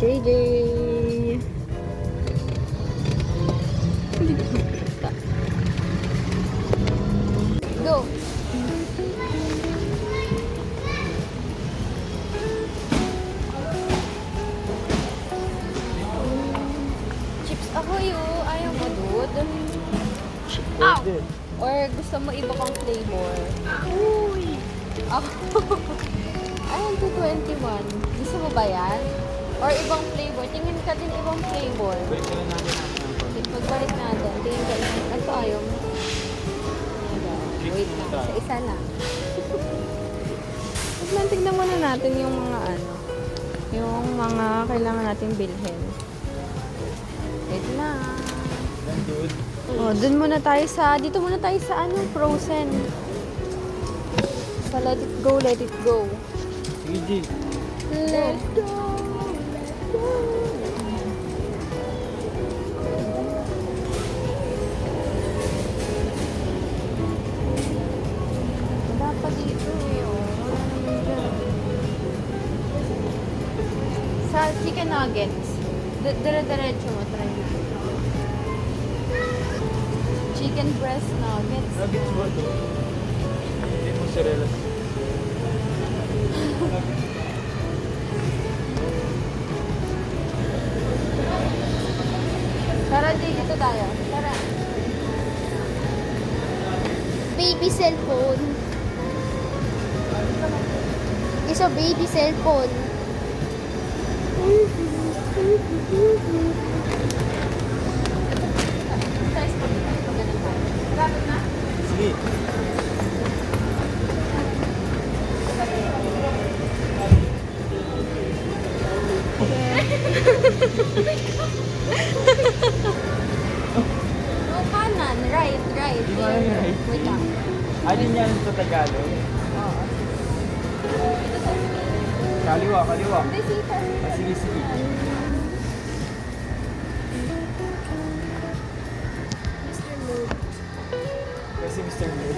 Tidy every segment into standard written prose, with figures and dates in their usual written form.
JJ. Hindi ko makita. Go! Chips ahoy oh. Ayaw mo, dude. Ow! Or gusto mo iba pang flavor? Uy! Ayun, 221. Gusto mo ba yan? Or ibang flavor? Tingin ka din ibang flavor. Pagbalik natin. Tingin ka din. Ito ayaw mo. Wait lang. Sa isa lang. Tignan muna natin yung mga yung mga kailangan nating bilhin. Wait lang. Oh, dito muna tayo sa Frozen. So, let it go. Sige, Let go. Wala pa dito eh. Oh. Wala naman dyan. Sa chicken nuggets. Dire-diretso mo. Try mo. Chicken breast nuggets. Nuggets ba ito? Hindi mo mozzarella. Tara, dito tayo. Tara. Baby cellphone. It's a baby cellphone. Size ko dito. Ganun tayo. Grabe na. Sige. No, kanan. Right. Di ba yung right? Wait lang. Alin yan sa Tagalog? Oo. Kaliwa. Hindi, sita. Sige. Mr. Mood. Kasi Mr. Mood.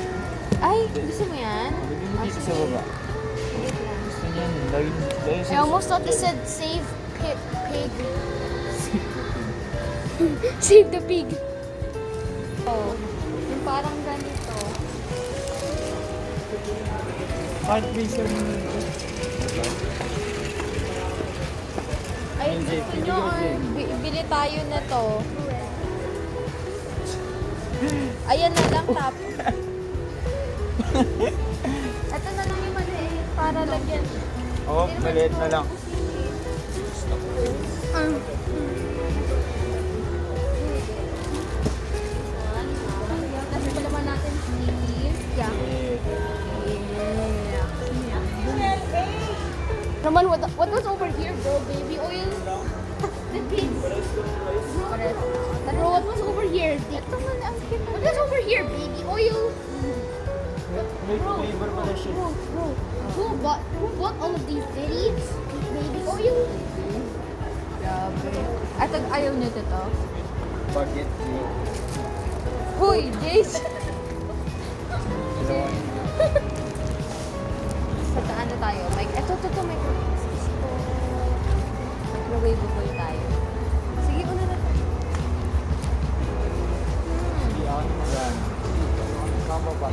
Ay, gusto mo yan? Lagyan mo dito sa sige. baba. Wait lang. Gusto niyan. Lagyan I almost thought they said save pig. Save the pig. Oh. Yung parang ganito. Heart racer mo nito. Ay, Yung Jay, gusto pili nyo ko, or Jay. bili tayo na to? Ayan na lang, tap. Ito na lang yung maliit para lagyan. Oo, maliit na lang. Tapos palaman natin si... Yeah. Roman, what was over here, bro? Baby oil? The pigs. Bro, what was over here? What was over here? Baby oil? May flavor pala siya. Bro. Who bought all of these goodies? Baby oil? Grabe. Ito, ayaw nyo to? Bakit? Hoy, Jace! Sa ano tayo? Ito, microwave. Microwave tayo. Sige, una na tayo. Hindi ako naman. Kama pa.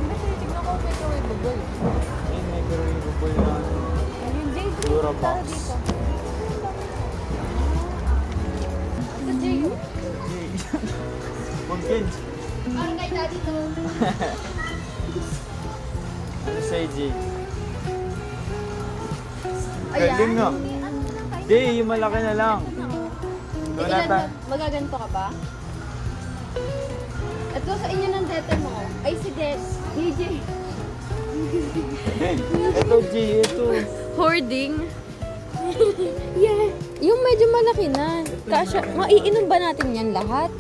Kasi tignan ko microwave. Ayun, may microwave na. Ayun, Jace. Dura Tara box. dito. Ito, Jay. Pumpkin. Parang kay daddy to. Ano sa'yo, Jay? Ayan. Galing nga. Jay, yung malaki na lang. Doon nata. Magaganto ka ba? Ito sa inyo ng dete mo. Ay, si DJ. Ito, Jay, ito. Hoarding. Yeah. Yung medyo malaki na. Kasha, maiinom ba natin yan lahat?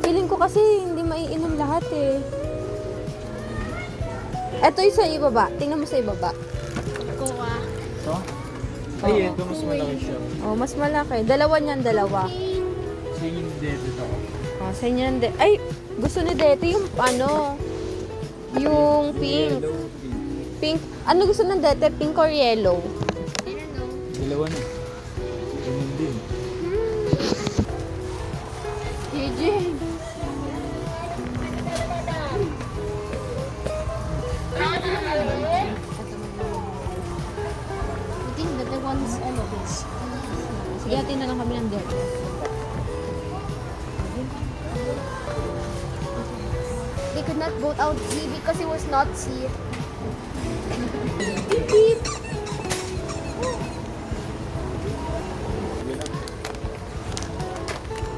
Feeling ko kasi hindi maiinom lahat eh. Ito yung sa ibaba. Tingnan mo sa ibaba. Kuha. Ito? Ay, ito mas malaki siya. Oh, mas malaki. Dalawa niyan, dalawa. Sige, hindi. Ito ako. Oh, sa inyo ng Ay, gusto ni Dete yung yung pink. Yellow, pink. Pink. Ano gusto ng Dete? Pink or yellow? I don't know. Dalawa na. Yung din. JJ. I think that the ones all of this. Sige, atin na lang kami ng dede. They could not vote out Z because it was not C.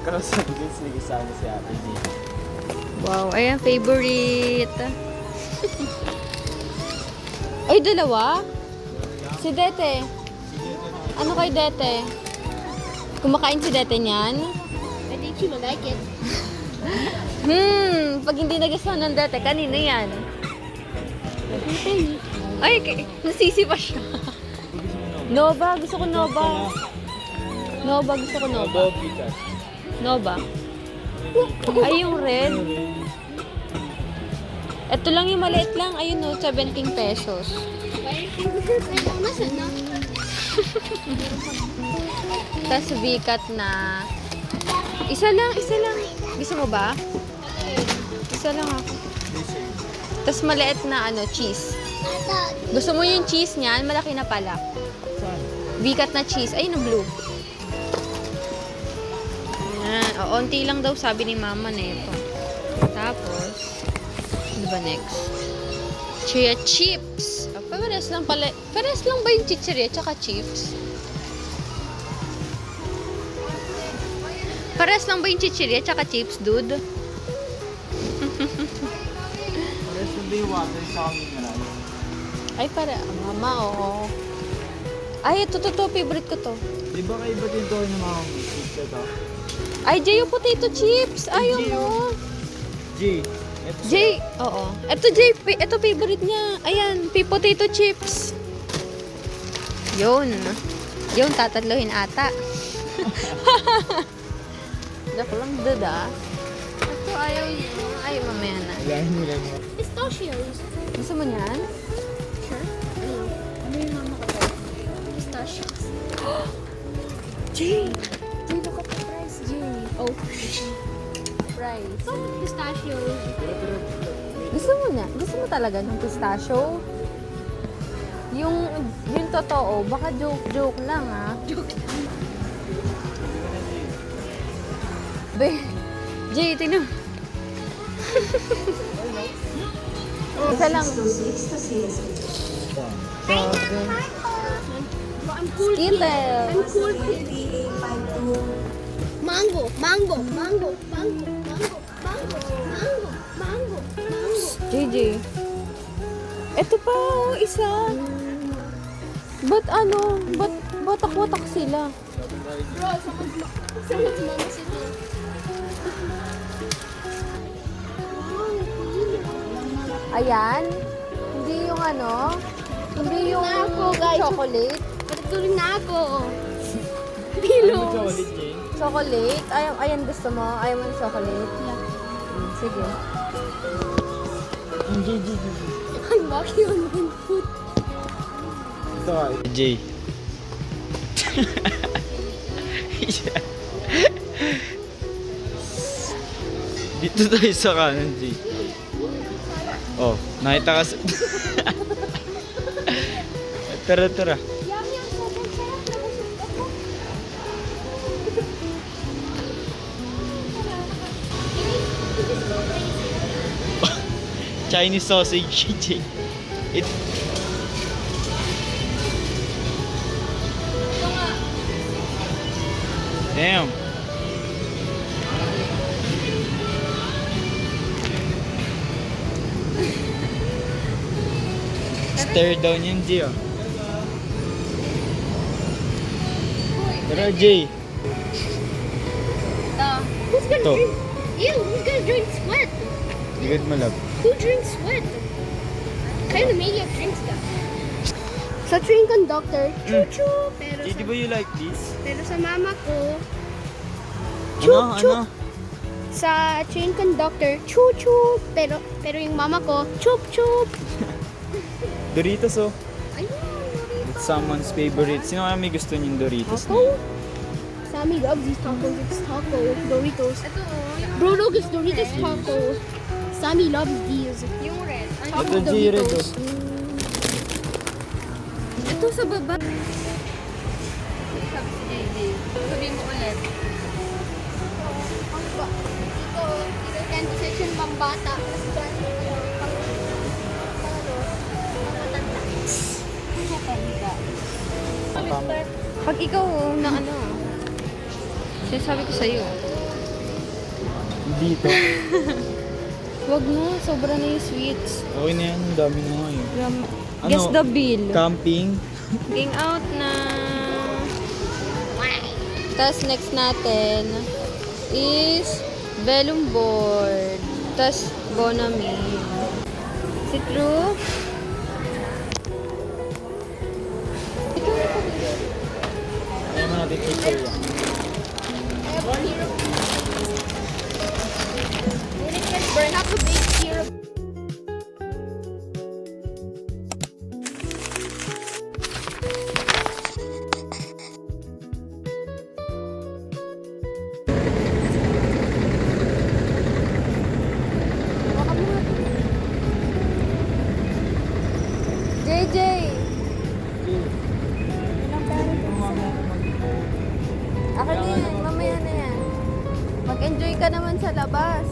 Cross ang jeans, nagisama si Ate G. Wow, ayan, favorite. Ay, dalawa? Si Dete. Ano kay Dete? Kumakain si Dete niyan? I think she will like it. Pag hindi nagasama ng Dete, kanino yan? Ay, nasisi pa siya. Nova, gusto ko Nova. Nova, gusto ko Nova. Bobby ka. Nova. Ay, yung red. Ito lang yung maliit lang. Ayun no, 17 pesos. Nasaan na? Tapos V-cut na. Isa lang, isa lang. Gusto mo ba? Isa lang ako. Tapos maliit na ano, cheese. Gusto mo yung cheese niyan? Malaki na pala. Saan? V-cut na cheese. Ayun, na blue. Ayan. O, onti lang daw sabi ni mama na ito. Tapos, ano ba next? Chia chips. Oh, pares lang pala. Pares lang ba yung chichirya tsaka chips? Pares lang ba yung chichirya tsaka chips, dude? Pares yung day water sa mineral. Ay, mama, oo. Ay, ito, favorite ko to. Di ba kayo ba't yung toy ng mga chips ito? Ay, Jay, yung potato chips. Ayaw Jay, mo. G. Ito Jay, oo. Ito, Jay, ito favorite niya. Ayan, potato chips. Yun. Yun, tatatlohin ata. Joke lang, dude, ah. Ito, ayaw niya. Ay, mamaya na. Ilahin mo lang mo. Pistachios. Gusto mo niyan? Sure. Ano yung mama ko tayo? Pistachios. Jay! Jay, look at the price, Jay. Oh. Price. Pistachios. Gusto mo niya? Gusto mo talaga ng pistachio? Yung totoo, baka joke lang, ah. Joke. Be, Jay, tingnan. Isa lang. I'm cool. Skittles. I'm cool. Mango, mango, mango, mango, mango, mango, mango, mango, mango. JJ. Ito pa, oh, isa. Ba't ano? Ba't watak-watak sila? Bro, someone's mama sito. Ayan. Hindi yung ano. Hindi yung chocolate. Patuloy na ako. Ano Pillows. chocolate, Jay? Chocolate. Ayan gusto mo. Ayaw mo ng chocolate. Sige. G. I'm walking on one foot. Ito ka. J. Dito tayo sa kanan, J. Oh, nakita ka sa... Tara. Yum, yum, sobrang sarap na busog ako. Chinese sausage, J. Damn. Stare down yun, G. Oh. Tara, J. Who's gonna Ito. drink? Ew, who's gonna drink sweat? Ligad mo, love. Who drinks sweat? Kind of maniac drinks that. Sa train conductor, choo-choo. Pero J, di ba you like this? pero sa mama ko, Ano? sa train conductor, choo-choo. Pero yung mama ko, chup-chup. Doritos, oh. Ayun, It's someone's favorite. Sino kaya may gusto niyong Doritos? ako. Sammy loves these tacos. It's taco Doritos. Ito oh. Bro, look, it's Doritos taco. Sammy loves these. Yung red. Taco Ito, G, red, Doritos. Ito sa baba. Sabi si JJ. Sabihin mo ulit. Ito, candy section pang bata. Pag ikaw na ano, sinasabi ko sa'yo. Dito. Wag na, sobra na yung sweets. Okay na yan, ang dami na nga yun. Ano? Guess the bill. Camping. Ging out na. Tapos next natin is Vellum board. Tapos Bonamine. Si True. Ayaw mo natin ito yan. Burn up the big syrup. JJ! Akin na yan, mamaya na yan. Mag-enjoy ka naman sa labas.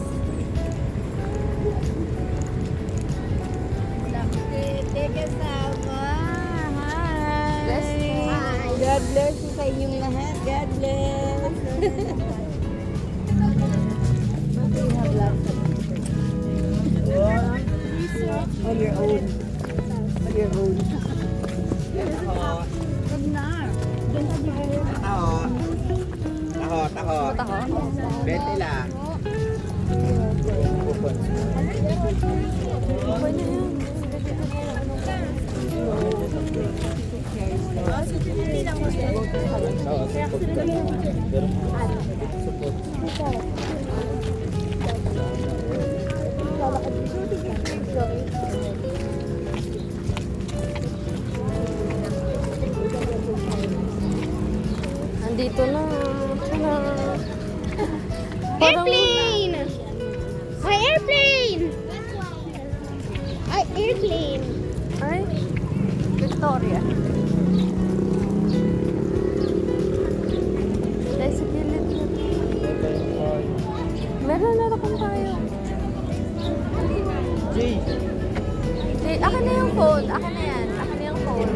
Bless you. God bless you sa inyong lahat. God bless. On your own. On your own. Huwag na. Mata ko? Bete lang. Okay na yan. Nandito na. Hala. Parang- Airplane! My airplane! Airplane! Ay, Victoria. Dahil sa gilid na. Meron na akong tayo. Jay. Akin na yung phone. Akin na yan. Akin na yung phone.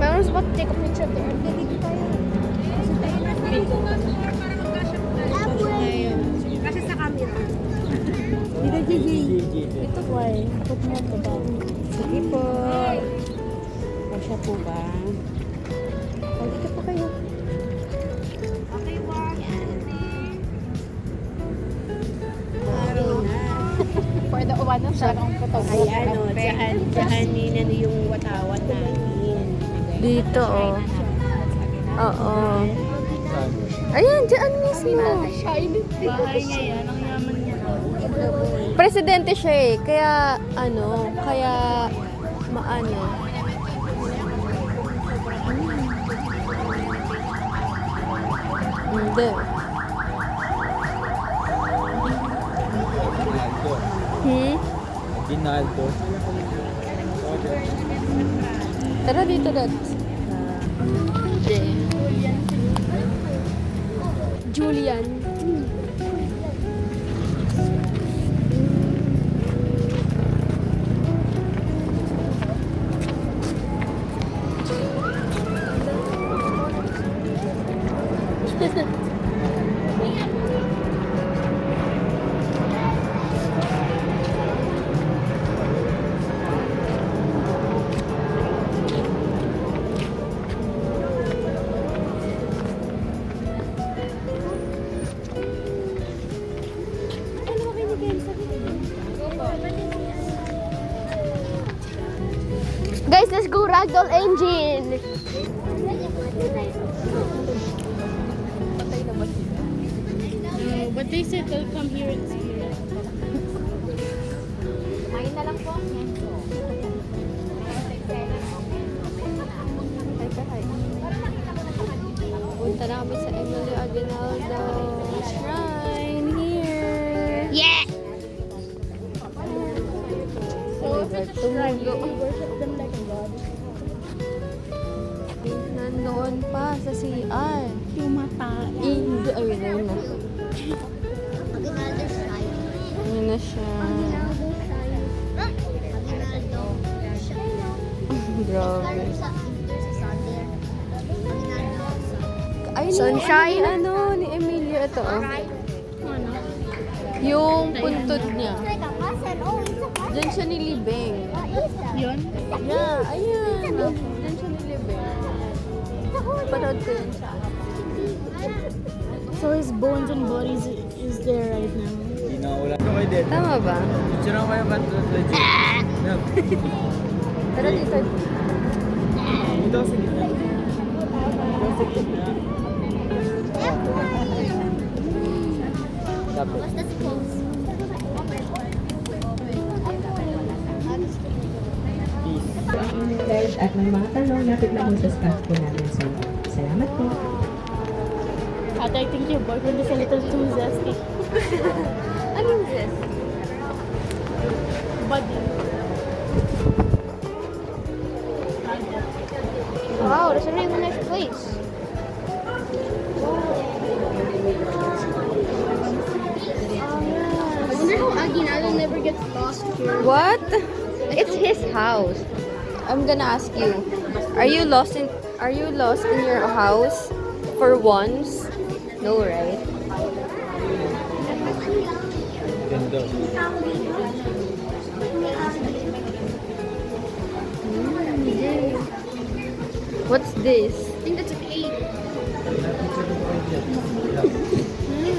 I was about to take a picture there. Kasi sa camera. Dito, Gigi. Ito Why? Put mo ito ba? Sige po. Kasya po ba? Dito po kayo. Okay, Mark. Pwede uwan na siya ng photographer. Ayan o, dyan nina yung watawat namin. Dito, oh. Oo. Ayan, dyan mismo. Bahay niya yan, ang yaman niya. Presidente siya eh. Kaya, ano, kaya, maano. Hindi. Ginaldo. Hmm? Ginaldo. Tara dito, Dad. Hindi. Julian. Guys, let's go ragdoll engine. But they said they'll come here and see it. Kumain na lang po. Punta na kami sa Emilio Aguinaldo Shrine here. Yeah. So, if it's a shrine, you worship them like a god. Nandoon pa sa CR. Yung mata. Ayun na yun na. Aguinaldo Shrine. Ayun na siya. Aguinaldo Shrine. Aguinaldo Shrine. Grabe. There's a sun there. Aguinaldo sun. Ay, Sunshine. Ano ni Emilio ito. Oh. Right? Yung puntod niya. It's like a person. Oh, it's a person. Diyan siya nilibing. What is that? Yun? Yeah, ayan. Diyan siya nilibing. Panood ko yun siya. So his bones and bodies is there right now. Hindi na wala. Ano kayo din? Tama ba? Picture ako kayo kanto legit. No. Tara dito. Dito kasi gitna. Dito kasi gitna. Dapat. What's the pose? Guys, at may mga tanong, lapit na po sa staff po namin. So, salamat po. Ate, I think your boyfriend is a little too zesty. Anong this? Body. Wow, that's a really nice place. I wonder how Aguinaldo never gets lost here. What? It's his house. I'm gonna ask you. Are you lost in your house for once? No, right? Ganda. What's this? I think that's a cave.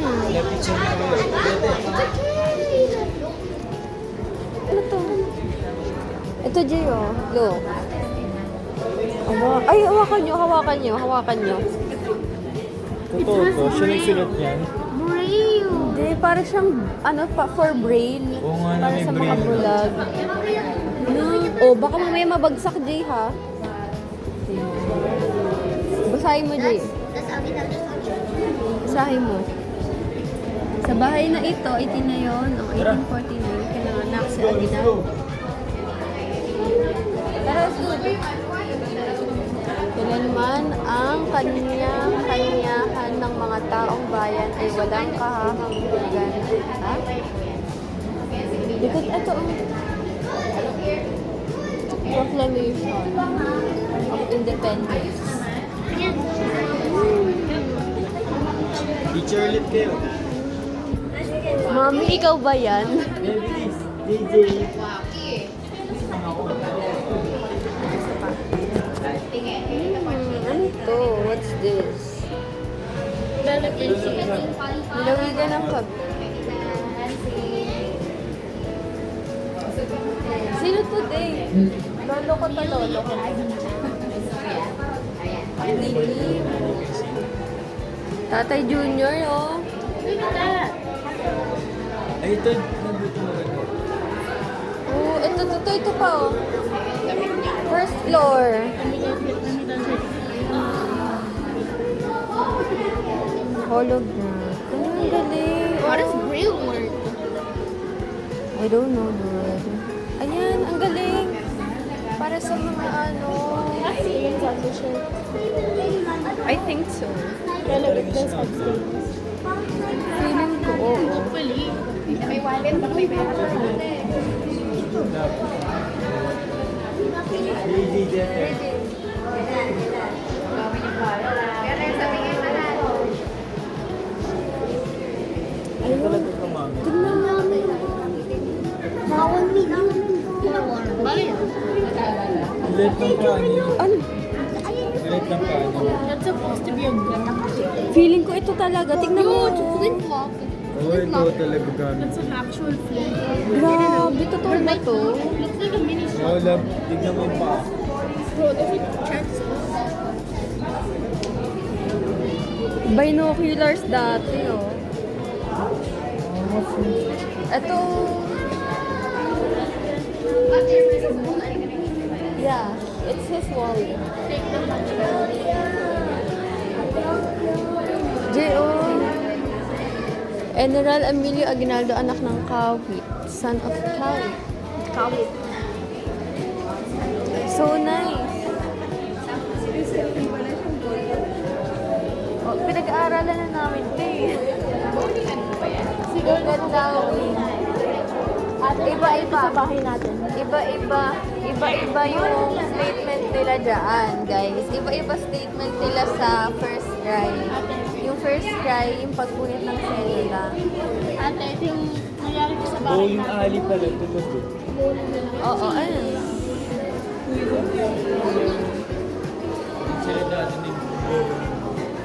Wala picture ko kayo. Ano to? Ito, Jay, oh. Look. Ay, hawakan nyo. Totoo to. Siya nagsulat yan. Braille. Hindi, para siyang, for braille. Oo nga na, Para may sa mga braille. bulag. Oh, baka mamaya mabagsak, Jay, ha? Basahin mo, Jay. That's Aguinaldo Shrine. Basahin mo. Sa bahay na ito, itinayon noong 1849, pinanganak si Aguinaldo. Tara, Sue. Kailanman ang kanyahan ng mga taong bayan ay walang kahahanggan. Ha? Because ito ang Proclamation of Independence. Picture ulit kayo. Mami, ikaw ba yan? DJ. Ano to? What's this? Nilawigan ng pag... Sino to, Dave? Lolo ko to, lolo ko. Lily. Tatay Junior, oh. Ay, ito. Nandito na rin. Oh, ito pa, oh. First floor. Hologram. Ang galing. What does Braille work? I don't know, dude. Ayan, ang galing. Para sa mga ano. I think so. Feeling ko, oo. DJ Jeff. Ay, talaga ka, mami. Tignan namin. Bawal me. Braille. Ulit ng kanin. Ano? Ulit ng kanin. That's supposed to be a gun. Feeling ko ito talaga. Tignan mo. It's a flintlock. Oo, ito talaga kanin. That's an actual flame. Grabe, totoo ba to? Looks like a mini Oo, love. Tignan mo yung paa. Bro, there's like chances. Binoculars dati, oh. Ito. Yeah, it's his wallet. General Emilio Aguinaldo, anak ng Kawit. Son of Kawit. Kawit. So nice. Oh, pinag-aaralan na namin ito eh. Ganda. Iba-iba. Sa bahay natin. Iba-iba yung statement nila dyan, guys. Iba-iba statement nila sa first cry. Yung first cry, yung pagpunit ng cellula. Ate, ito yung nangyari ko sa Oo, bahay yung natin. ali pala. Tulad doon. Oo, ano? Sila dati din.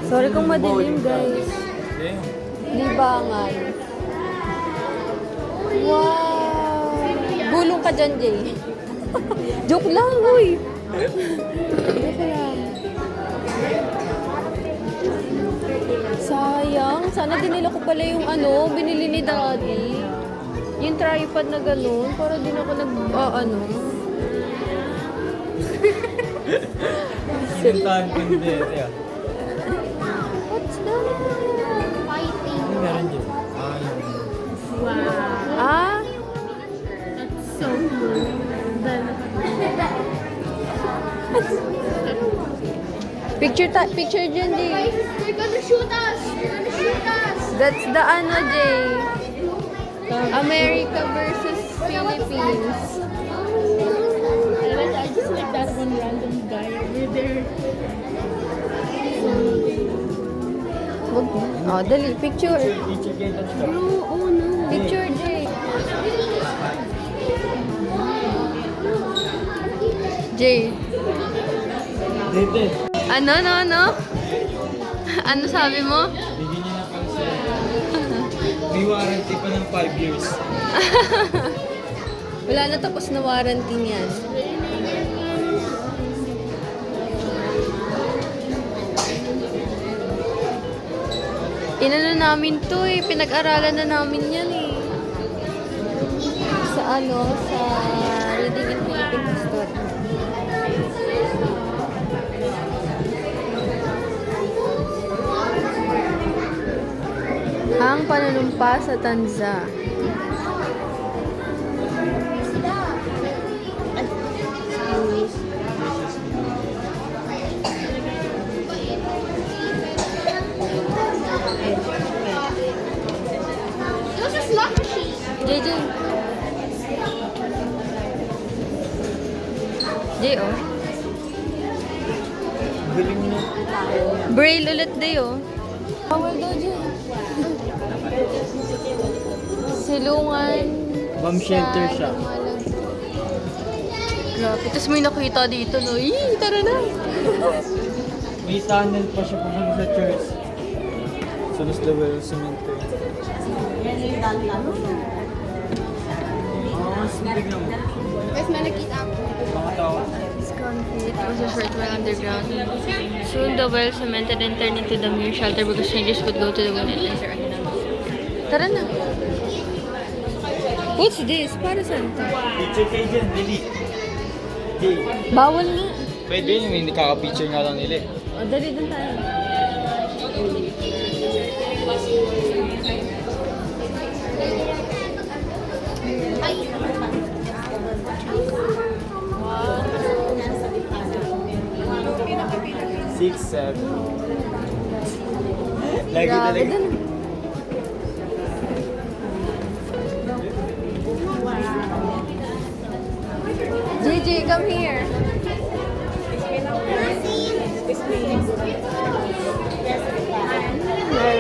Sorry kung madilim, guys. Eh, Libangan. Wow! Gulong ka dyan, Jay. Joke lang, uy! Joke lang. Sayang. Sana dinila ko pala yung binili ni Daddy. Yung tripod na ganun. Para din ako sinuntahan ko ni Bete ah. What's that? Fighting. Ano meron dyan? Wow. Ah? That's so cool. Picture dyan, Jay. Guys, they're gonna shoot us! They're gonna shoot us! That's the Jay. America versus Philippines. I just like that one random guy over there. Wag mo. Oh, dali. Picture. Teacher kayo dyan ka. Bro, oh no. Picture, Jay. Jay. Bete, Ano? Ano sabi mo? bigyan niyo na pang may warranty pa ng 5 years. Wala na, tapos na warranty niyan. Inano namin to eh. Pinag-aralan na namin yan eh. Sa Reading in Philippine History. Ang panunumpa sa Tanza. Those are slot machines. JJ. Oh. Galing niya. Braille ulit day, oh. Bawal daw dyan. Silungan. Bomb shelter sa siya. Lumalag. Grabe. Tapos may nakita dito, no? Yee, tara na. May tunnel pa siya pumunta sa church. Sunos level cemetery. Tignan mo. Guys, may nakita ako. Mga tao. This concrete was a short while underground. Soon the well cemented and turned into the mere shelter because strangers could go to the well and enter again. Tara na. What's this? Para saan to? Picture kayo dyan, dali. Di. Bawal na. Pwede yun, hindi kaka-picture nga lang nila eh. O, dali dun tayo. Six, seven. Lagi Grabe talaga. dun. Gigi, come here.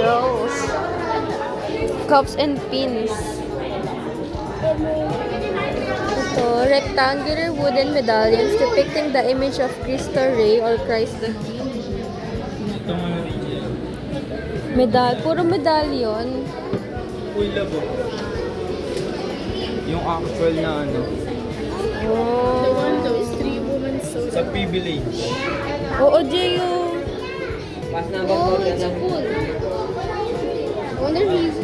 Rose. Cups and pins. Ito, rectangular wooden medallions depicting the image of Cristo Rey or Christ the King. Ito mga region. Puro medallion. Full labo. Yung actual na ano. Oh. The one though is 3 women so. Sa P Village. Oo, Jeyo. Oh, it's cool. I wonder if he's...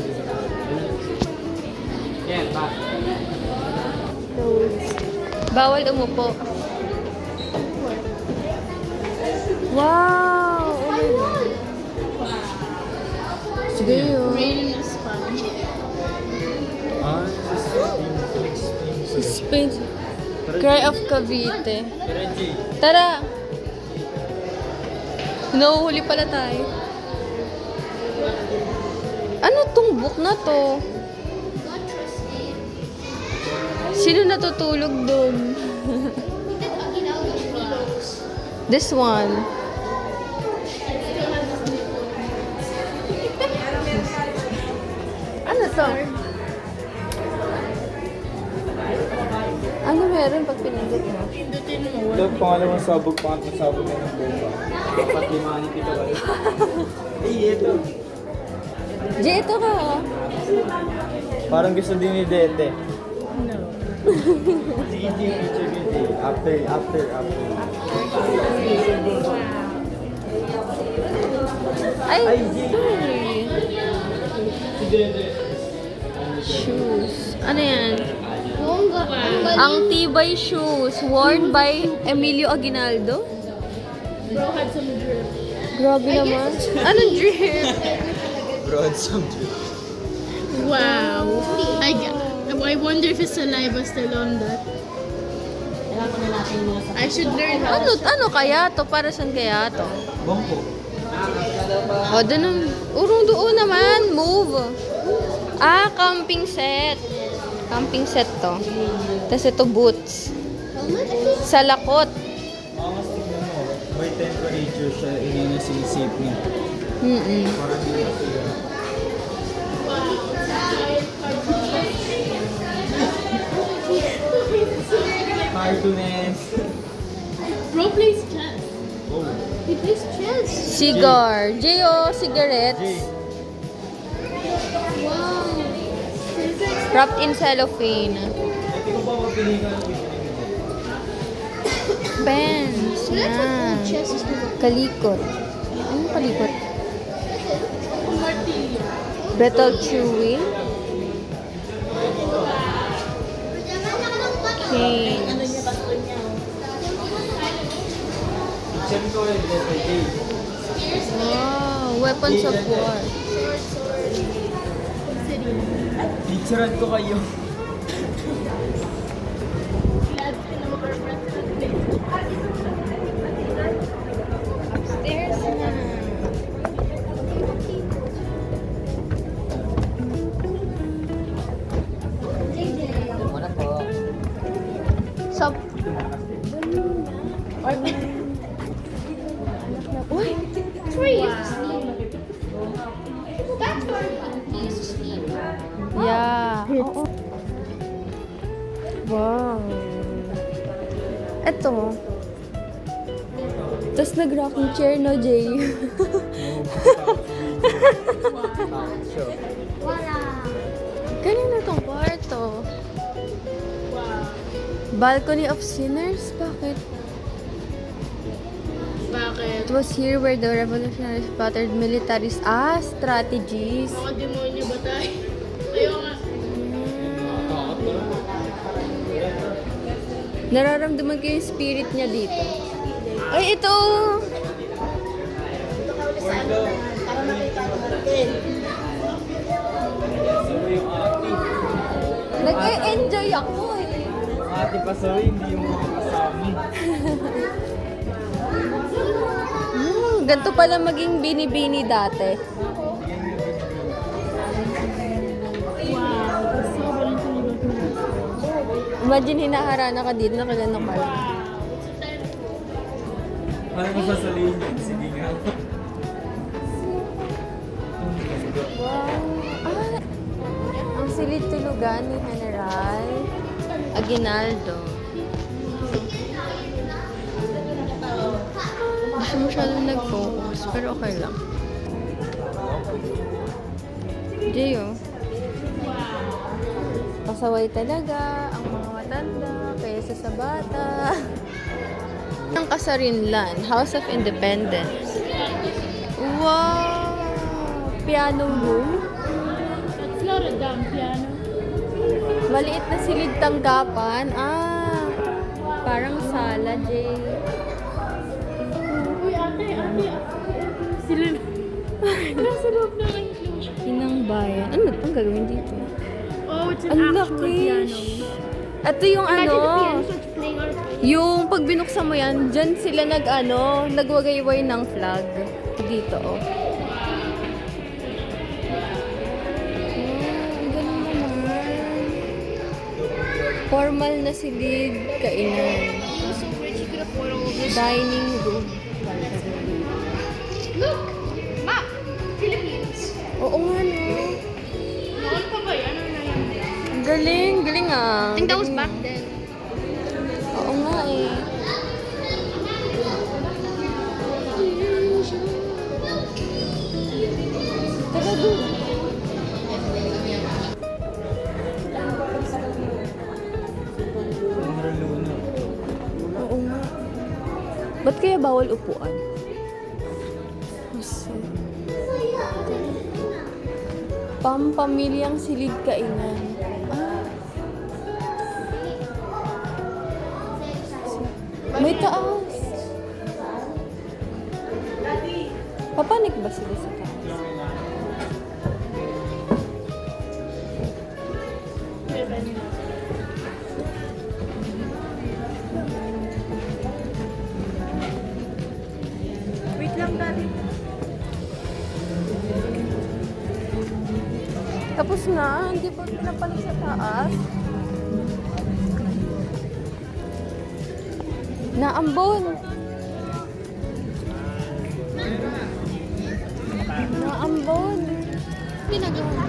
Yeah, back. Bawal umupo. Wow! Oh my God. Sige yun. Raining is fun. Spain. Cry of Cavite. Reggie. Tara! Nahuhuli pala tayo. Ano tong book na to? Sino natutulog doon? This one. Ano to? Ano meron pag pinindot mo? Ito, pangalawang sabog, pangatlong sabog na ng bomba. Dapat limanin kita ba? Eh, ito. Jay, ito ka. Parang gusto din ni Dete. No. Sige, picture video. After. Ay, Ay, Jay. sorry. Si Dete. Shoes. Ano yan? Ang Tibay shoes worn by Emilio Aguinaldo. Bro had some drip. Grabe naman. Anong drip? Broad some drip. Wow. I wonder if his saliva still on that. I should learn how. Ano kaya to? Para saan kaya to? Bongko. O, urong doon naman. Move. Ah, camping set. Camping set to. Tapos ito boots. Sa lakot. Mamas tignan mo. By temperature siya, yun yung sinisip niya. Parang hindi siya. Cartoonist. Bro plays chess. Oh. He plays chess. Cigar. J.O. Cigarettes. Jay. Wow. Wrapped in cellophane. Hindi ko pa mapili ka ng pipili mo. Pens. So that's what Yan. old chess is doing. Kalikot. Anong kalikot? Martillo. Betel chewing. Cane. Sabi ko yung Dete Jay. Wow. Weapons of war. Picturean ko kayo. Upstairs na. Sup? Uy! That's where he used to sleep. That's where he used to sleep. Yeah. Oo. Wow. Eto. Tapos nag-rocking chair, no, Jay? Kanina tong kwarto. Balcony of Sinners? Bakit? Bakit? It was here where the revolutionaries plotted military strategies. Mga demonyo ba tayo? Ayaw nga. Nararamdaman ko yung spirit niya dito. Ay, ito! Sabi yung ate. Nag-e-enjoy ako eh. Ate pa sabi, hindi yung mga kasami. Ganito pala maging bini-bini dati. Imagine hinaharana ka dito, nakagano ka lang. Paano mo sasabihin yun? Sige nga. Ang silid tulugan ni General Aguinaldo. Hindi siya masyadong nag-focus, pero okay lang. Jeyo. Pasaway talaga ang mga matanda kaysa sa bata. Ang Kasarinlan, House of Independence. Wow! Piano room. That's not a damn piano. Maliit na silid tanggapan. Ah, parang sala, Jay. Uy, ate. Sila. Nasa loob na ng enclosure. Inang bayan. Ano itong gagawin dito? Oh, it's an Ang actual laki. piano. Ito yung Imagine the ano, piano starts playing on yung pag binuksan mo yan, dyan sila nagwagayway ng flag. Dito, oh. Ang galing naman. Formal na silid, kainan. He was so rich he could afford all of this. Dining room. Look! Map! Philippines. Oo nga, no. Noon pa ba yan? Or na yan? Ang galing, galing ah. I think that was back then. Oo nga eh. Tara doon. Oo nga. Ba't kaya bawal upuan? Kasi... Pampamilyang silid kainan. Ah. May taas. Papanik ba sila sa taas? Wait lang, Daddy. Tapos na, hindi pa pinapanik sa taas. Naambon. Naambon. Pinagawa.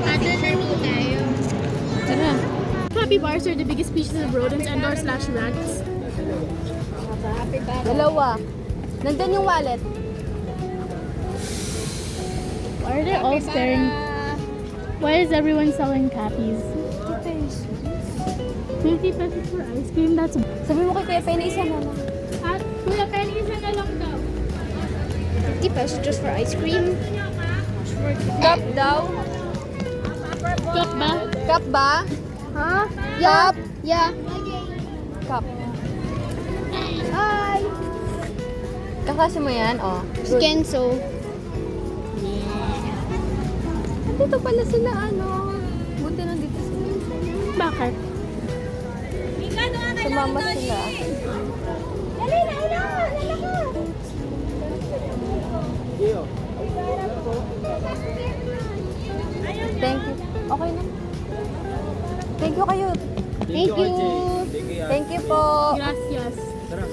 Other than tayo. Tara. Capybaras are the biggest species of rodents and/or slash rats. Dalawa. Nandun yung wallet. Why are they all staring? Why is everyone selling cappies? 50 pesos for ice cream? That's... Sabi mo kay Kuya Penny, isa na lang. At Kuya Penny, isa na lang daw. 50 pesos just for ice cream. Cup daw. Cup ba? Cup ba? Huh? Cup. Yeah. Cup. Hi! Kakasi mo yan, oh. Skenso. Dito pala sila, ano. Buti nandito sila. Bakit? Sumama sila. Thank you. Okay na. Thank you kayo. Thank you. Thank you po. Gracias. Tara.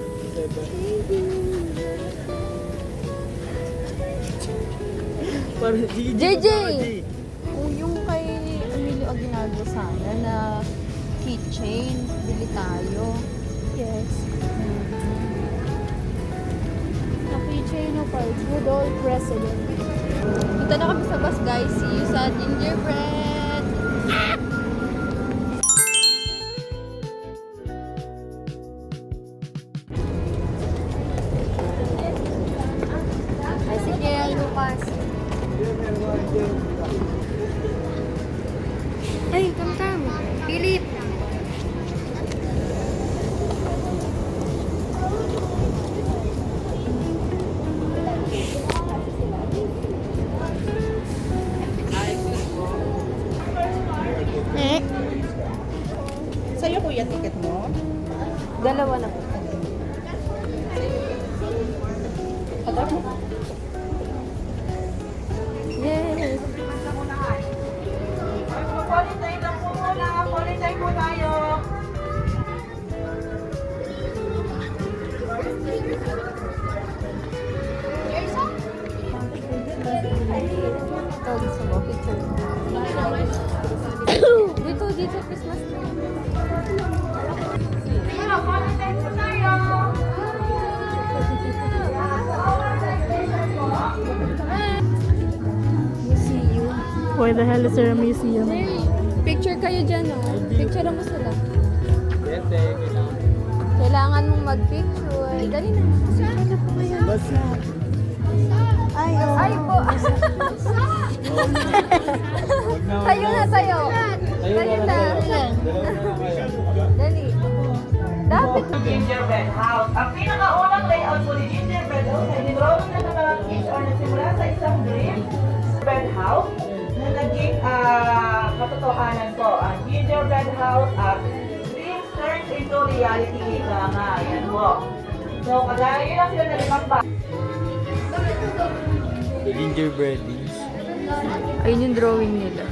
Para JJ! O yung kay Emilio Aguinaldo sana na keychain. Bili tayo. Yes. Cappuccino for good old president. Punta na kami sa bus, guys. See you sa Gingerbread. Ay, sige, Lucas. Hey, come. Philip. Sa'yo kuya ticket mo? Dalawa na po. Yes. Quarantine lang po muna. Quarantine po tayo. Ito, gusto mo. Picture mo. Dito, Christmas tree. Quarantine po tayo. Museum. Why the hell is there a museum? Picture kayo dyan, oh. Picture mo sila. Bete, kailangan. Kailangan mong mag-picture. Dali na. Basta. Ay po. Tayo na tayo. Tayo na. Dalawa na kayo. Dali. Dapat. Gingerbread house. Ang pinakaunang layout po ni Gingerbread house ay nilolong na ng mga kids or nagsimula sa isang dream gingerbread house na naging katotohanan po. Ang Gingerbread reality ika nga. Yan po. So, kagaya yun lang sila na limang ba. Gingerbreadings. Ayun yung drawing nila.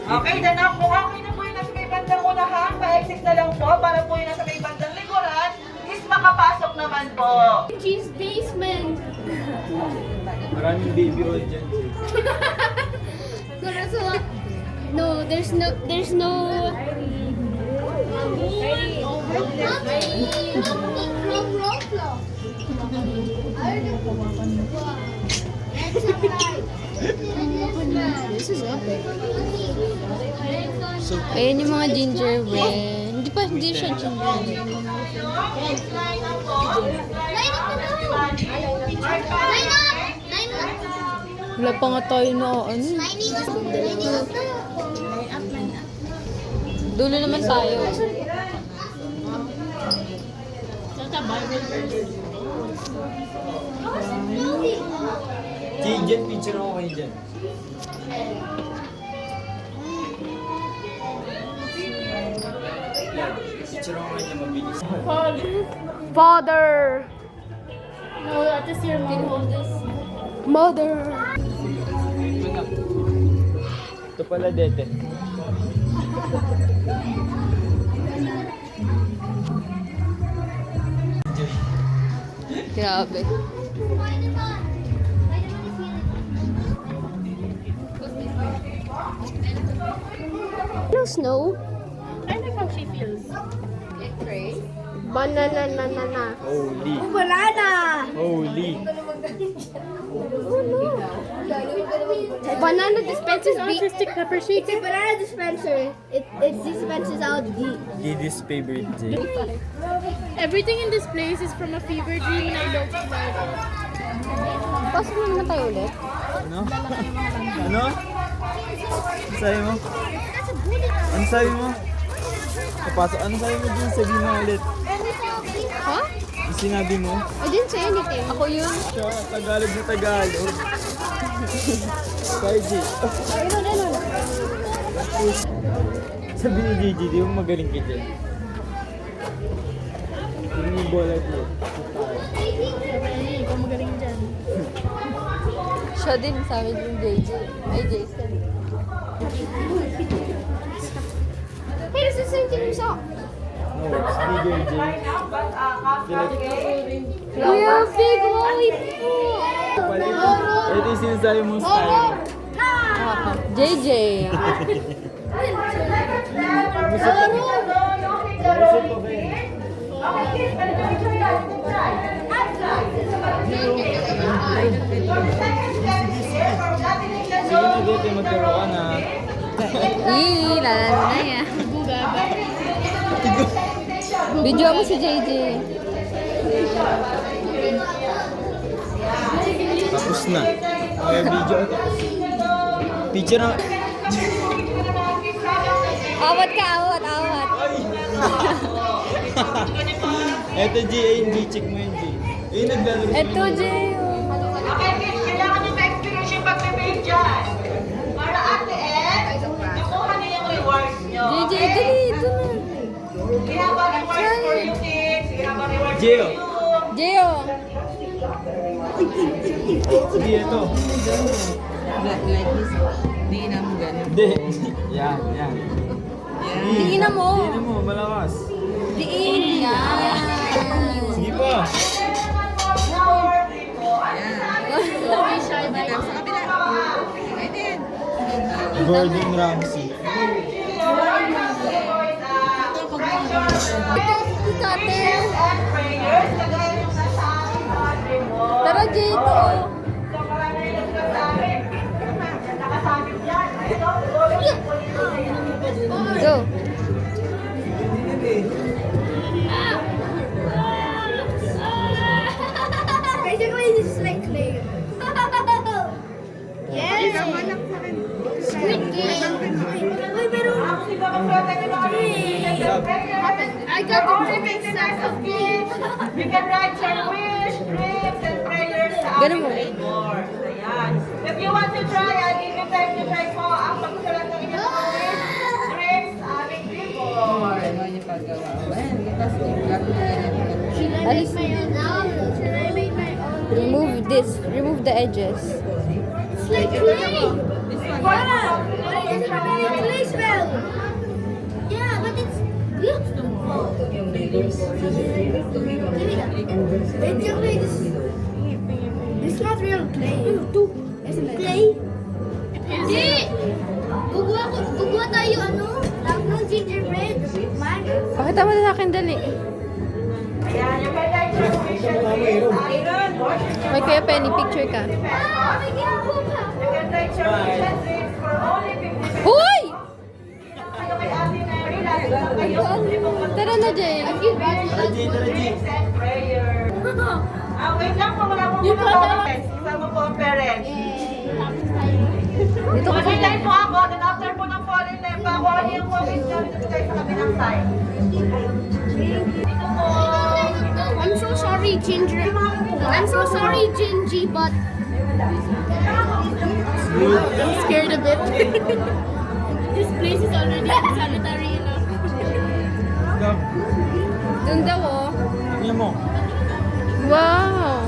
Okay, then ako, okay na po yung nasa may bandang unahan. Pa-exit na lang po para po yung nasa may bandang likuran is makapasok naman po. Cheese basement. Maraming baby oil dyan. No, there's a lot. No, there's no. This is epic. Ayan yung mga gingerbread. Hindi siya gingerbread. Line up na Line up! Wala pa nga tayo na ano. Lining up! Dulo naman tayo. Jay, dyan, picture ako kayo dyan. Picture ako kayo dyan, mabilis. Father! No, at this your mom hold this. Mother! Ito pala, Dete. Grabe. No snow. I like how she feels. Banana. Holy. Banana. Holy. Banana dispensers Autistic pepper It's shaker. a banana dispenser. It dispenses out the. Diddy's favorite Jay. Everything in this place is from a fever dream and I don't like it. Pasok na naman tayo ulit. Ano? Ano? Ano sabi mo? Ano sabi mo? Kapasok. Ano sabi mo dun? Sabihin mo ulit. Ha? Yung sinabi mo? I didn't say anything. Ako yun. Siya, Tagalog na Tagalog. Kaya Jay. Sabi ni Gigi, di mo magaling ka dyan. Hindi mo bola mo. Ikaw magaling dyan. Siya din, sabi yung JJ. Ay, Jason. Hey, it's the same thing you saw. No, it's bigger Jay. Kuya, big lollipop. Ito yung sinasabi mong style. JJ. Busog ko kayo. Sige na dito, magturo ka na. Ii, lalala na yan. Video mo si JJ. Tapos na. Okay, video ko tapos. Picture na. Awat ka, awat, awat. Eto G, ayun G, check mo yun G. Ayun, naglalaro sa Eto, Jay. Okay, kids, kailangan nyo ma-experience yung pag-bake dyan. Para at the end, nakuha niyo yung rewards nyo. JJ, dali, ito na. We have a rewards for you kids. We have a rewards for Gio. you. Jeo. Sige, ito. Hindi. Yan, yan. Tingnan mo. Tingnan mo, malakas. Diin. Yan. Sige pa. Gordon Ramsay. Ikatel. And prayers, kagaya yung nasa Padre mo. Tara, Jay, ito. So, marami na nagsasabi. Nakasabit yan. Ito, Go. Basically, this is like clay. Yes. Squid Game. Uy, pero I got the perfect set of games. You can write your wish, dreams, and prayers sa Ganun mo. aming board. Ayan. If you want to try, I'll give you time to try po ang pagsusulat ng inyong mga wish, dreams sa aming board. Alis. Remove this. Remove the edges. It's like clay. Clay smell. Yeah, but it's beautiful. Give me that. It's your clay. This is not real clay. Isn't it? Clay? Hindi! Gugawa tayo ng gingerbread. Man. Pakita mo sa akin, dali. Ayan, yung kaya information is iron, washing May Kuya Penny, picture ka. the information is for only 50 Hoy! kayo kay Ate Mary, lagi lang kayo. Tara na, Jay. And prayer. Wait lang po, wala pong mga parents. Isama po ang parents. Dito ka Falling line po ako, then after po ng falling line pa ako, ano yung COVID namin dito tayo sa kabilang side. Dito po. I'm so sorry, Ginger. I'm so sorry, Gingy, but I'm scared a bit. This place is already sanitary enough. Doon daw, oh. Tingnan mo. Wow!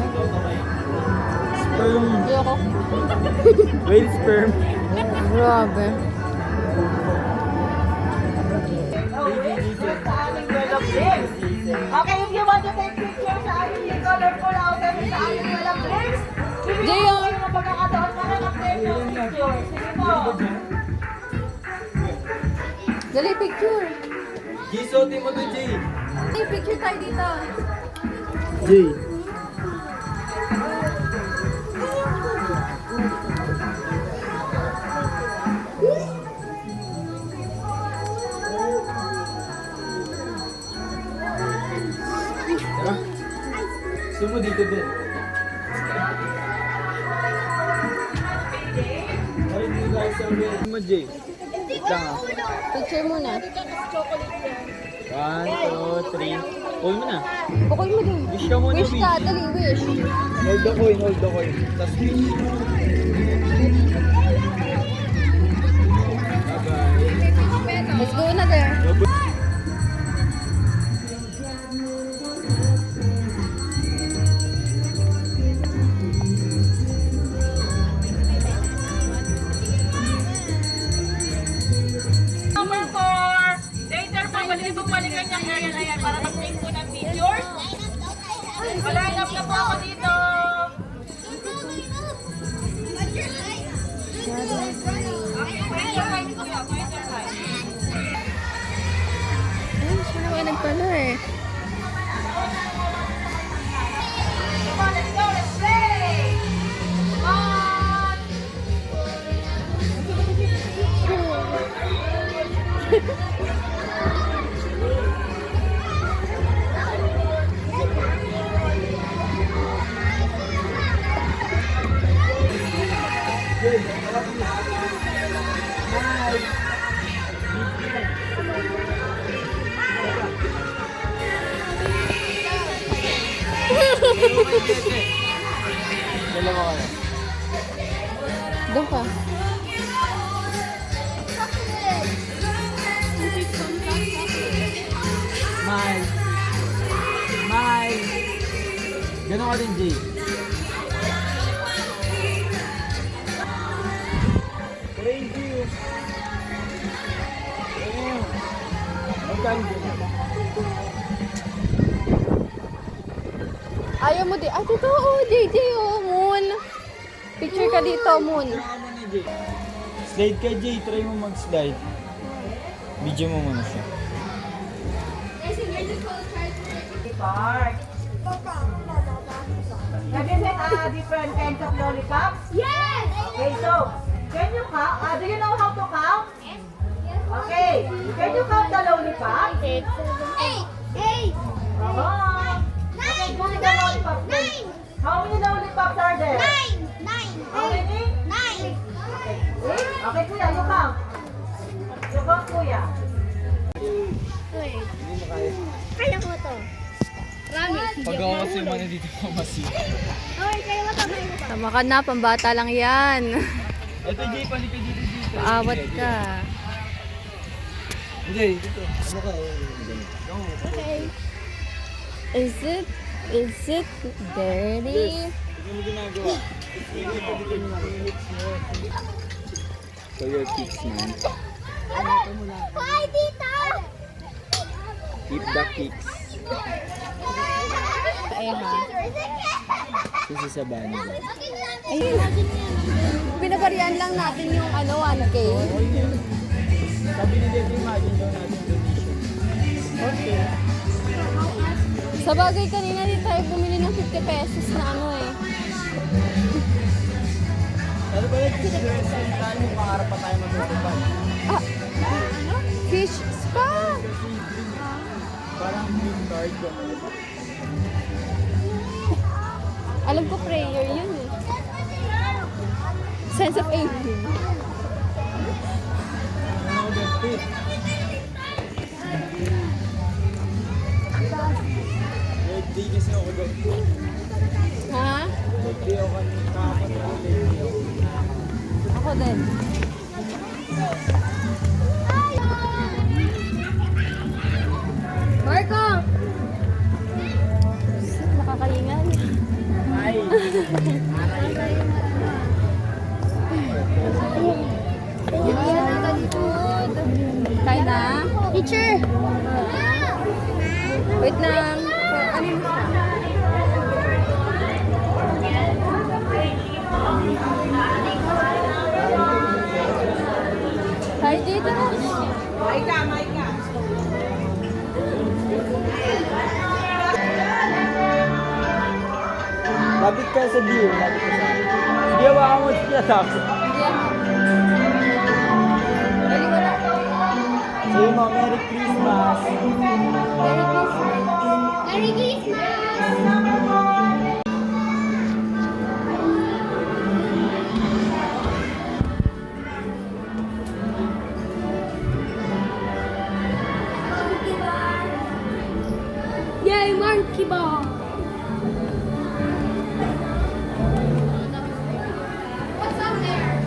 Sperm. Ayoko. Whale sperm. Grabe. Sa aming well of limbs. Okay, if you want to take picture sa aming colorful outfit sa aming well of limbs, Jay, bibigyan oh. ko kayo ng pagkakataon para mag-take ng picture. Sige po. Dali, picture. Gisotin mo to, Jay. Hey, picture tayo dito. Jay. Tara. Gusto mo dito din. Tara dito guys sa ulit. Mo, Jay. Lang ah. Picture muna. 1, 2, 3. Hold mo na. Bukol mo dun. Wish ka muna, Wish ka, dali, wish. Hold the coin, hold the coin. Tapos wish. Bye-bye. Let's go na there. Number 4. Later po, pwede po balikan yung area na yan para mag-take po ng pictures. Maline up na po ako dito. Okay, point your right po. Point your right. Ay, mas maliwanag pala eh. Come on, let's go, let's play! On! Dalawa ka na. Doon ka. Smile. Smile. Ganon ka din, Jay. Thank you. Ayaw mo di. Ay, totoo. JJ, oh, Moon. Picture ka dito, Moon. Slide ka, Jay. Try mo mag-slide. Video mo muna siya. Park. Have you seen different kinds of lollipops? yes! Okay, so, can you count? Do you know how to count? Okay, can you count the lollipops? 8. Okay, go to the lollipops. then. How many lollipops are there? 9. How many? 9. Okay, kuya, you count. You count, kuya. Kaya mo to. Promise. Pag ako kasi muna dito pamasi. Okay, kaya mo to. Tama ka na, pambata lang yan. Ito, Jay. Palikad dito dito. Paawat ka. Jay, dito. Ano ka? Okay. Is it? Is it dirty? Ano mo ginagawa? So your kicks, man. Hi, Tita! Keep the kicks. Ay ha. This is a bunny. Pinabarian lang natin yung 1K. Sabi ni Dave, imagine daw natin donation. Okay. Sa bagay kanina din tayo bumili ng 50 pesos na Ano ba yung sinasabi mo pangarap pa tayo magtutupad? fish spa. Parang green card ko. Alam ko prayer yun eh. Sense of aging. Ano ko dito? Birthday kasi ako dito. Ha? Birthday ako kahapon. Birthday ako. Ako din. Marco! Nakakaingan. Ay! Kain na? Teacher! Wait lang. Ano mo siya? Hi, dito. Lapit ka sa view. Lapit ka sa view. Sige, hawakan mo siya sa akin. Hindi ako. Dali wala. Say mo, Merry Christmas. Merry Christmas. Merry Christmas! Yay, Monkey Ball! What's up there?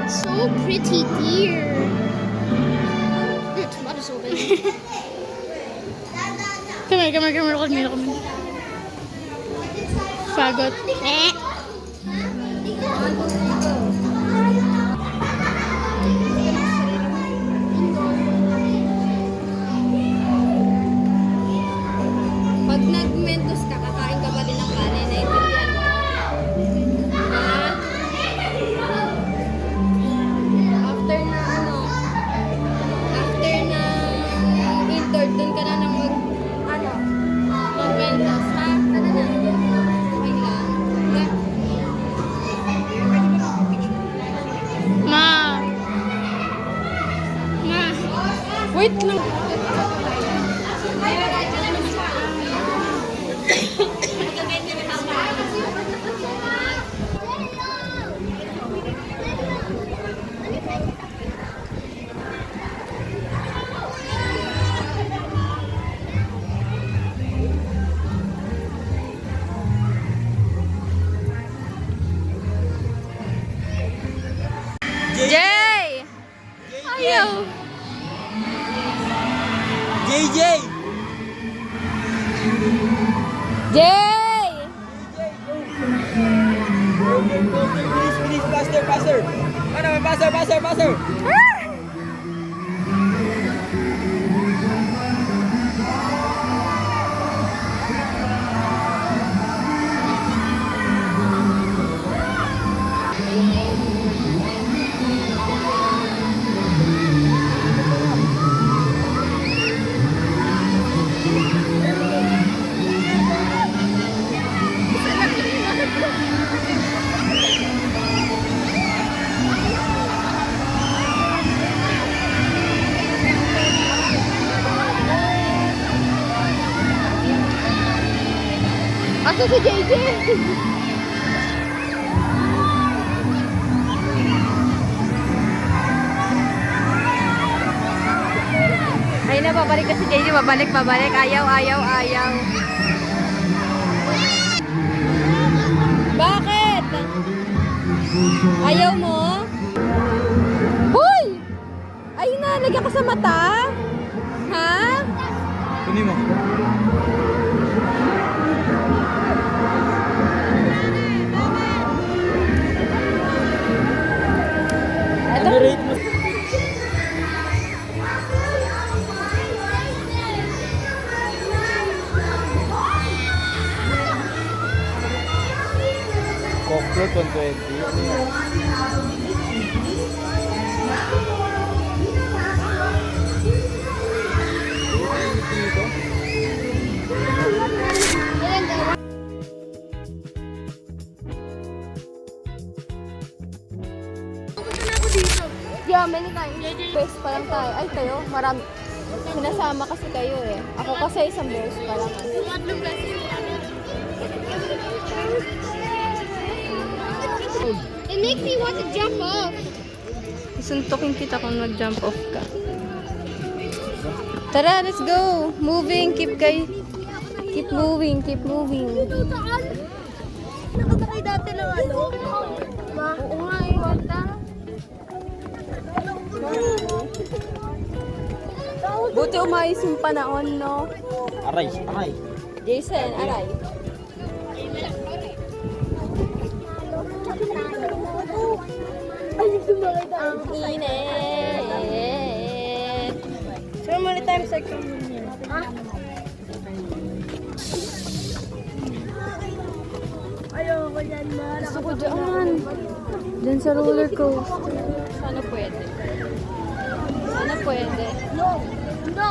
So pretty deer. Your tomatoes open. Come here, come here, come here, come here, come here. Fagot. Pag nag-mentos ka, kakain ka ba din ng kanin na ito yan? Ha? After na after na intern, dun ka na nang mag-mentos, ha? Ano na? Okay lang. Ma. Ma. Wait lang. Jay! Ayaw! JJ! Jay! Please, faster! Ano, faster! Asa si JJ? Ay na, babalik ka si JJ. Babalik. Ayaw. Bakit? Ayaw mo? Hoy! Ayun na, lagyan ka sa mata? Ha? Kunin mo. Ano rate mo? Coke Float 120. Ano yan? Yeah, many times. Best pa lang tayo. Ay, kayo, marami. Sinasama kasi kayo eh. Ako kasi isang best pa lang. It makes me want to jump off. Suntukin kita kung mag-jump off ka. Tara, let's go. Moving, keep moving. Nakasakay dati ng ano? Oo nga eh, wala. Buti umayos yung panahon, no? Aray. Jason, aray. Ang init. So many times I come in here. Ayoko dyan, Mara. Gusto ko dyan. Dyan sa roller coaster. Sana pwede. No!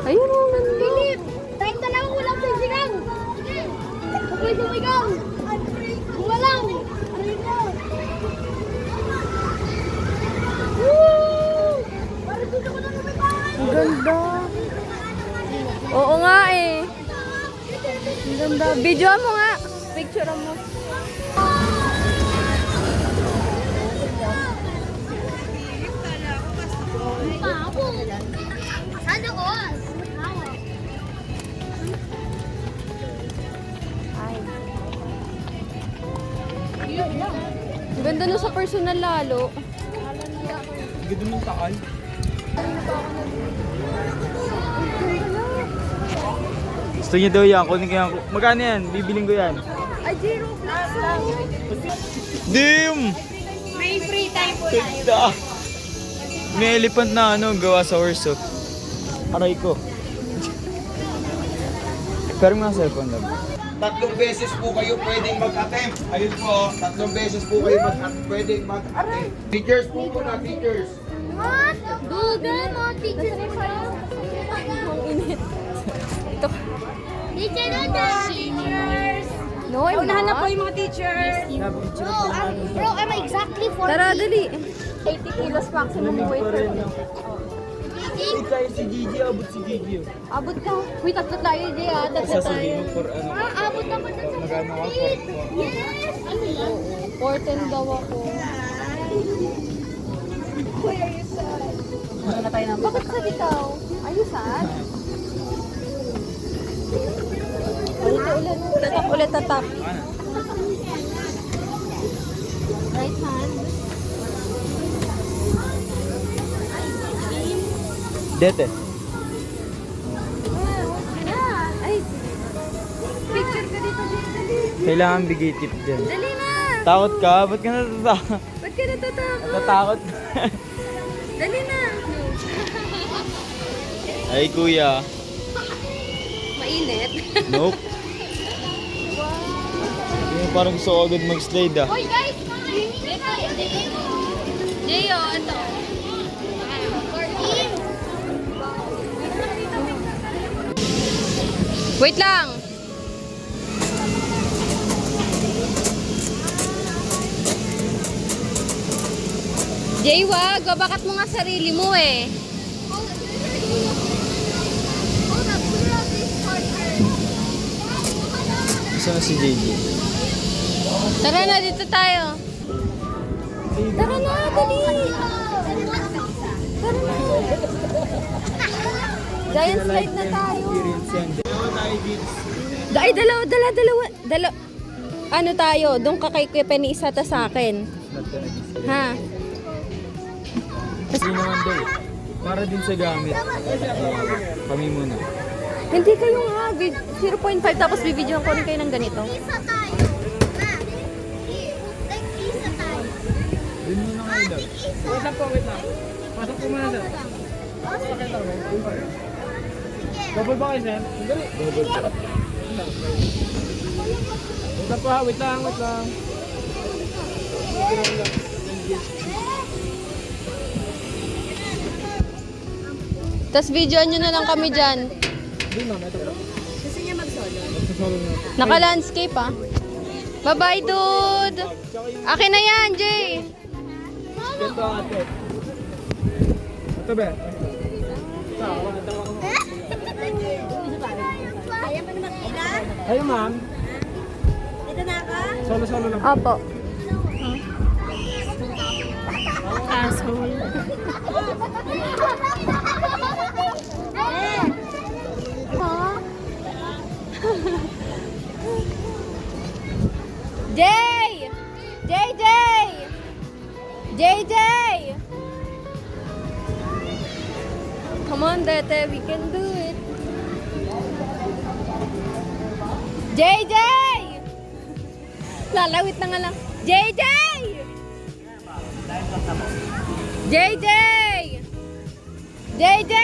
Ayun mo, ganda. Philip! Tayong dalawa walang sisigaw! Sabay sumigaw! Walang! Woo! Parang gusto ko na lumipad! Ang ganda. Oo nga eh. Ang ganda. Video mo nga. Picture mo. Saan ako? Ang ganda na sa personal lalo. Ganda mong takal. Gusto niya daw yan. Kunin ko yan. Magkano yan? Bibiling ko yan. Ay, zero plus lang. Damn! May free time po Ganda! May elephant na ano, gawa sa horse. Oh. Aray ko. Pero mga cellphone lang. 3 beses po kayo pwedeng mag-attempt. Ayun po, 3 beses po kayo pwedeng mag-attempt. Teachers po muna, teachers. What? Google mo, teacher mo kayo. Ang init. Ito. Teacher na teachers. No, I'm not. yung mga teachers. Bro, I'm exactly 40. Tara, dali. 80 kilos maximum weight for me. Hindi tayo si Gigi, abot si Gigi. Abot ka. Uy, tatlo tayo, Jay, ah. Tatlo tayo. Sasabihin mo for ano. Abot naman na sa Magano ka Yes! Ano yan? 410 daw ako. Bakit sa ikaw? Are you sad? Ulit. Tatak. Right hand. Dete. Yeah. Ay. Picture ka dito, Jay. Kailangan bigay tip din. Dali na. Takot ka? Ba't ka natatakot? Ba't ka natatakot? Natatakot? Dali na. Ay kuya. Mainit. Nope. Yung parang gusto ko agad mag-slide ah. Hoy guys! Jeyo, ito. 14! Wait lang. Jay, wag. Babakat mo nga sarili mo eh. Hold up, clear out this part. na si JJ. Tara na, dito tayo. Tara na, dali. Tara na. Giant slide na tayo. Experience yan. Dalawa tayo, Jigs. Ay, dalawa. Ano tayo? Doon ka kay Kuya Penny, isa ta sa akin. Not ka nag-isip. Ha? Hindi naman daw. Para din sa gamit. Kami muna. Hindi kayo nga. 0.5 tapos bibidyohan ko rin kayo ng ganito. Isa tayo. Ma, like isa tayo. Dun muna kayo daw. Wait lang po, wait lang. Pasok po muna daw. Double ba kayo, Sen? Double pa. Wait lang pa, wait lang. Tapos videoan nyo na lang kami dyan. Naka-landscape ah. Bye-bye, dude! Akin na yan, Jay! Ganito ang ate. Ito ba? Kaya pa naman ilan? Ayun, ma'am. Dito na ka? Solo-solo lang. Opo. Asshole. Jay! JJ! JJ! Come on, Dete, we can do it. JJ! Lalawit na nga lang. JJ! JJ! JJ!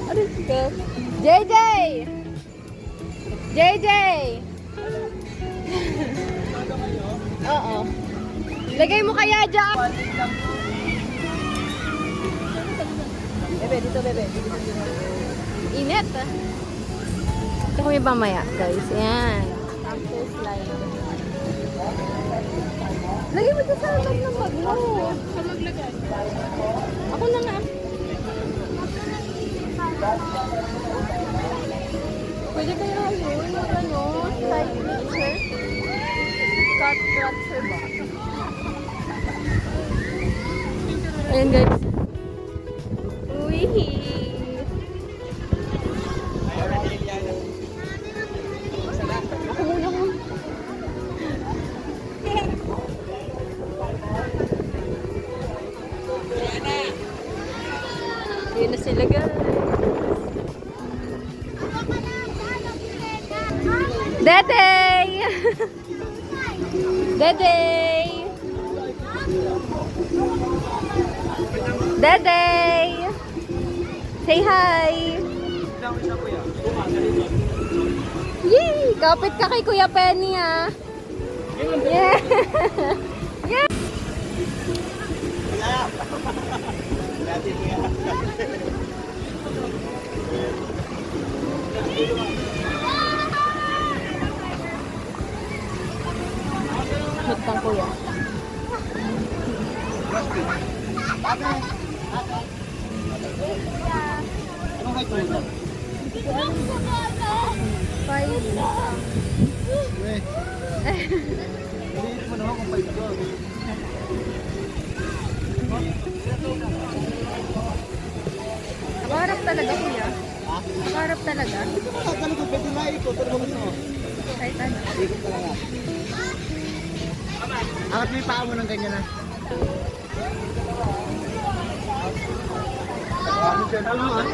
Aray ka. JJ! JJ! Oo. Lagay mo kaya dyan. Bebe, dito bebe. Init. Ito ko yung mamaya, guys. Ayan. After slide. Lagay mo dyan sa loob ng bag mo. Ako na nga. Pwede kayo yun, ano, slide picture. Cut structure ba? Ayan guys. Uy! Ako muna ko. Ayan na sila guys. Dedey! Dedey! Dedey! Say hi! Yay! Kapit ka kay Kuya Penny ah! Yeah! Yeah! Hintang kuya. Nakaharap talaga kuya. Nakaharap talaga. Kahit ano. Angat mo yung paa mo ng ganyan na. Alam mo ah.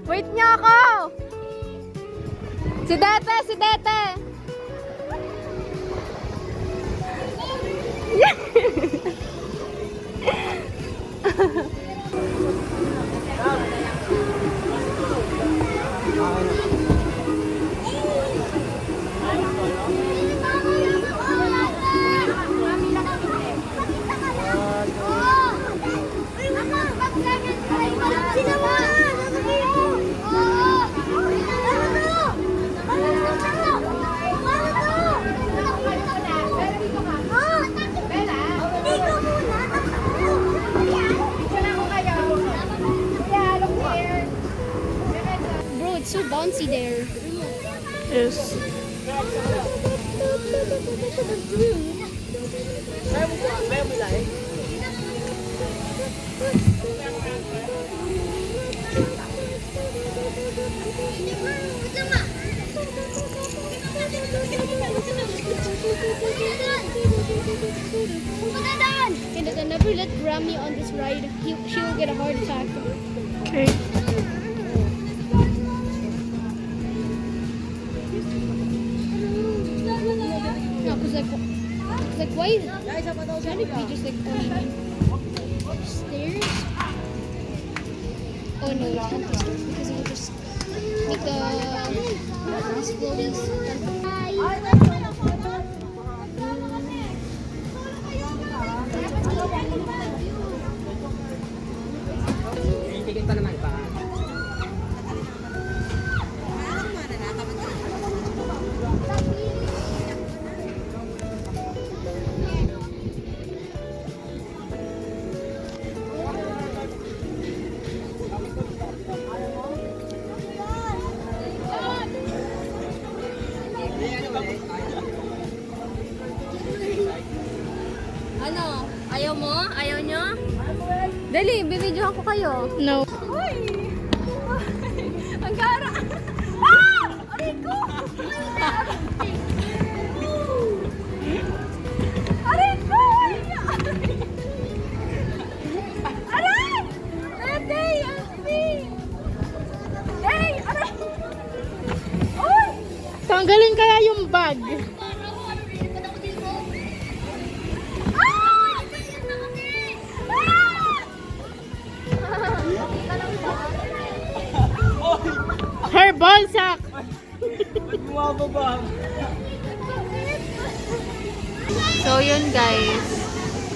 Wait niyo ako! Si Dete! Si Dete! And never let Grammy on this ride. She will get a heart attack. Okay. No, cause why? Can it be just like on stairs? Oh no, it's not the stairs because it will just make the floaties. Ano? Ayaw mo? Ayaw nyo? Dali, bibidyohan ko kayo. No. Ang gara! Ah! Aray ko! Aray ko! Aray! Aray! Hey! Aray! Uy! Tanggalin kaya yung bag. Her ball sack. Bumababa. So yun guys,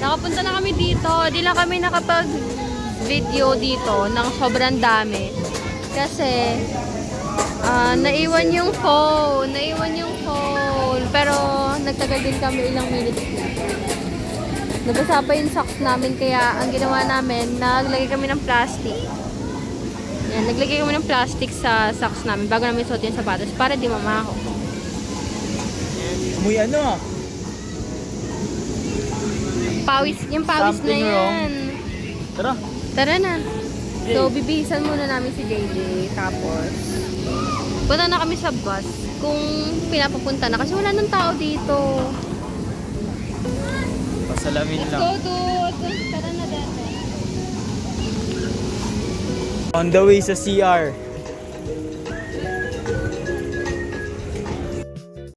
nakapunta na kami dito. Di lang kami nakapag-video dito ng sobrang dami. Kasi naiwan yung phone. Pero nagtagal din kami ilang minutes lang. Nabasa pa yung socks namin kaya ang ginawa namin, naglagay kami ng plastic. Yan, naglagay kami ng plastic sa socks namin bago namin suot yung sapatos para di mamako. Amoy ano? Pawis, yung pawis na Something wrong. yan. Tara. Tara na. So, bibihisan muna namin si JJ. Tapos, punta na kami sa bus kung pinapapunta na. Kasi wala nang tao dito. Pasalamin lang. Dude. Tara na dati. On the way sa CR.